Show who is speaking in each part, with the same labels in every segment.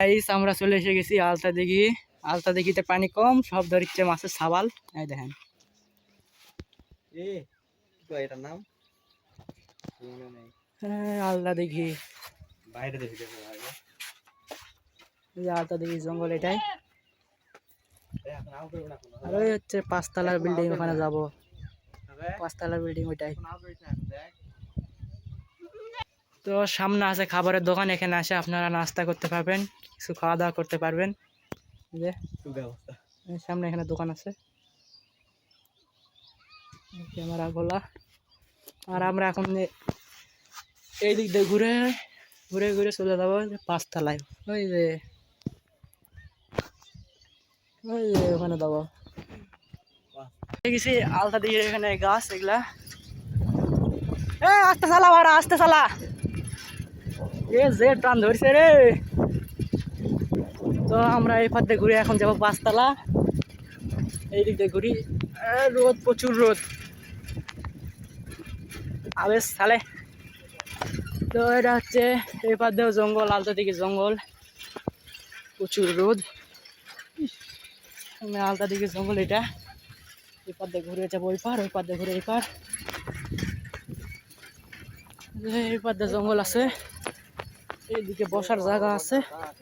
Speaker 1: Guys আমরা চলে এসে গেছি আলতা দিঘি। আলতা দিঘিতে পানি কম, সব ধরছে মাছের সাবাল। এই দেখেন
Speaker 2: এটার নাম
Speaker 1: আলতা দিঘি,
Speaker 2: বাইরে দেখি
Speaker 1: আলতা দিঘি জঙ্গল এটাই। আর ওই হচ্ছে পাঁচতলার বিল্ডিং, ওখানে যাবো। পাঁচতলার বিল্ডিং ওইটাই। তো সামনে আছে খাবারের দোকান, এখানে আসে আপনারা নাস্তা করতে পারবেন, কিছু খাওয়া দাওয়া করতে পারবেন। যে সামনে এখানে দোকান আছে, ক্যামেরা খোলা। আর আমরা এখন এই দিক দিয়ে ঘুরে ঘুরে ঘুরে চলে যাবো পাঁচতলায়। ওই যে ওখানে যাবো। দেখেছি আলতা দিঘির এখানে গাছ এগুলা। আস্তে চালা বাড়া, আস্তে চালা। যে টান ধরছে রে। তো আমরা এই পথে ঘুরে এখন যাবো পাঁচতলা। এই দিক দিয়ে ঘুরি, রোদ, প্রচুর রোদ। আবেশ তাহলে তো এটা হচ্ছে এই পাশেও জঙ্গল, আলতা দিঘি জঙ্গল, প্রচুর রোদ। আলতা দিঘি জঙ্গল এটা। এই পাশে ঘুরে যাবো ওই পার, ওই পাশে ঘুরে এই পার। এই পাশে জঙ্গল আছে, এইদিকে বসার জায়গা আছে।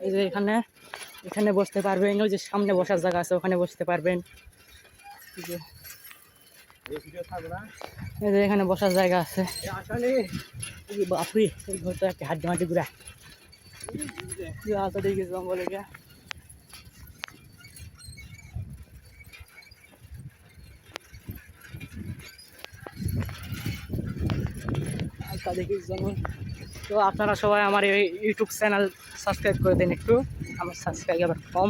Speaker 1: এই যে এখানে এখানে বসতে পারবেন, ওই যে সামনে বসার জায়গা আছে, ওখানে বসতে পারবেন। এই যে এখানে বসার জায়গা আছে। বাপরি ঘরটা একটা হাড্ডি মাটি ঘুরা আলতা দিঘি জঙ্গল এটা। আলতা দিঘি জঙ্গল। তো আপনারা সবাই আমার এই ইউটিউব চ্যানেল সাবস্ক্রাইব করে দিন একটু, আমার সাবস্ক্রাইবার কম।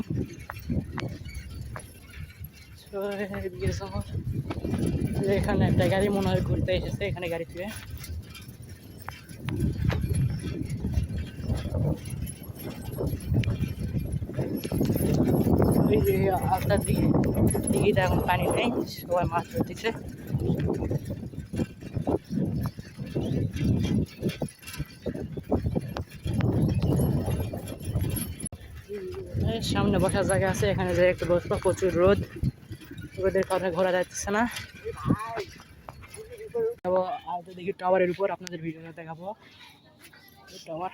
Speaker 1: এখানে একটা গাড়ি মনে হয় ঘুরতে এসেছে, এখানে গাড়ি থেকে। ওই যে আলতা দিঘিতে এখন পানি নেই, সবাই মাছ ধরতেছে। সামনে বসার জায়গা আছে, এখানে যে একটু বসবো। প্রচুর রোদ, রোদের কারণে ঘোরা যাচ্ছে না। যাবো আলতা দিঘি টাওয়ারের উপর, আপনাদের ভিডিওটা দেখাবো। টাওয়ার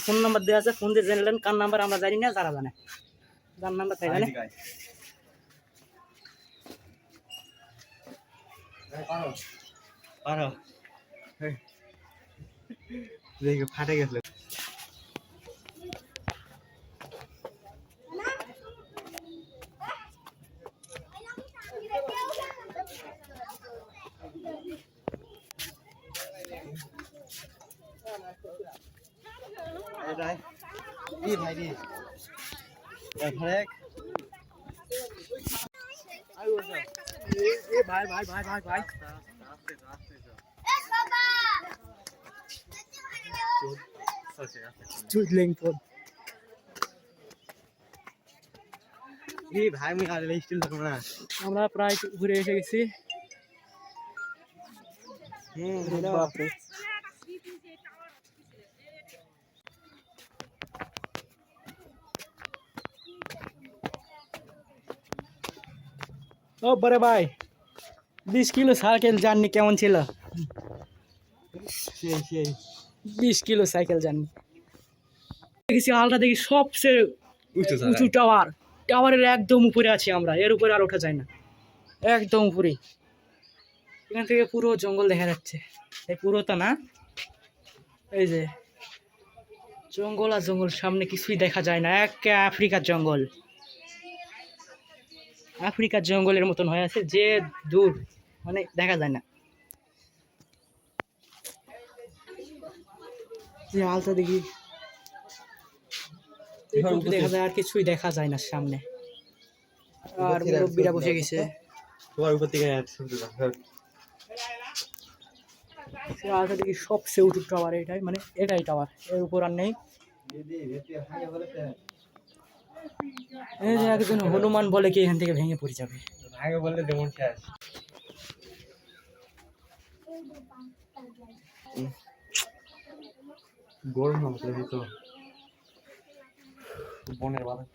Speaker 1: ফোন নাম্বার দেওয়া আছে, ফোন দিয়ে জেনে নেন। কার নাম্বার আমরা জানি না, যারা জানে যার নাম্বার তাই জানে।
Speaker 2: ফাটে গেছিল।
Speaker 1: ভাই ভাই ভাই ভাই ভাই আমরা প্রায় ঘুরে এসে গেছি। ও বড় ভাই, 20 কিলো সাইকেল জার্নি কেমন ছিল? 20 কিলো সাইকেল জার্নি। দেখেছি আলতা দেখি সবচেয়ে উঁচু টাওয়ার, টাওয়ারের একদম উপরে আছি আমরা, এর উপরে আর ওঠা যায় না, একদম উপরে। এখান থেকে পুরো জঙ্গল দেখা যাচ্ছে। এই পুরোটা না, এই যে জঙ্গল আর জঙ্গল, সামনে কিছুই দেখা যায় না, এক আফ্রিকার জঙ্গল। আফ্রিকার জঙ্গলের মতন হয়ে আছে, যে দূর মানে দেখা যায় না। যে আলতা দিঘি এইটুকু দেখা যায়, আর কিছুই দেখা যায় না সামনে। আর মুরব্বীরা বসে গেছে।
Speaker 2: তোমার উপর থেকে
Speaker 1: আগে দেখি সবচেয়ে উঁচু টাওয়ার এটাই, মানে এটাই টাওয়ার, এর উপর আর নেই। এই যে একজন হনুমান বলে কি এখান থেকে ভেঙে পড়ে যাবে।
Speaker 2: আগে বললে যেমন শেষ গরম না তো বনের বাতাস